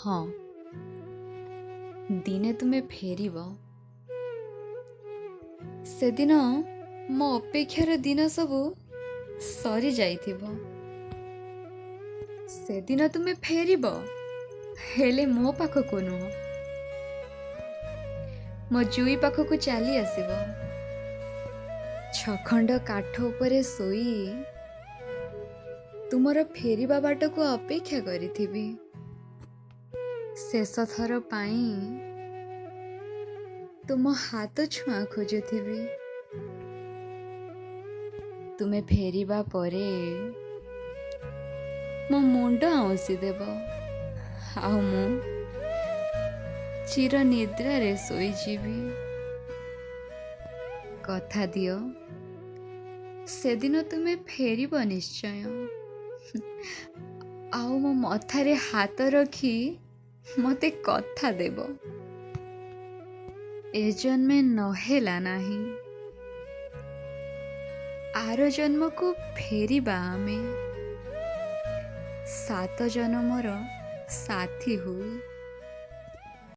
ହଁ, ଦିନେ ତୁମେ ଫେରିବ। ସେଦିନ ମୋ ଅପେକ୍ଷାର ଦିନ ସବୁ ସରି ଯାଇଥିବ। ସେଦିନ ତୁମେ ଫେରିବ, ହେଲେ ମୋ ପାଖକୁ ନୁହଁ, ମୋ ଜୁଇ ପାଖକୁ ଚାଲି ଆସିବ। ଛଖଣ୍ଡ କାଠ ଉପରେ ଶୋଇ ତୁମର ଫେରିବା ବାଟକୁ ଅପେକ୍ଷା କରିଥିବି। ଶେଷ ଥର ପାଇଁ ତୁମ ହାତ ଛୁଆଁ ଖୋଜୁଥିବି। ତୁମେ ଫେରିବା ପରେ ମୋ ମୁଣ୍ଡ ଆଉଁସି ଦେବ, ଆଉ ମୁଁ ଚିର ନିଦ୍ରାରେ ଶୋଇଯିବି। କଥା ଦିଅ, ସେଦିନ ତୁମେ ଫେରିବ ନିଶ୍ଚୟ, ଆଉ ମୋ ମଥାରେ ହାତ ରଖି ମୋତେ କଥା ଦେବ, ଏ ଜନ୍ମେ ନହେଲା ନାହିଁ, ଆର ଜନ୍ମକୁ ଫେରିବା ଆମେ, 7 ଜନ୍ମର ସାଥୀ ହୋଇ।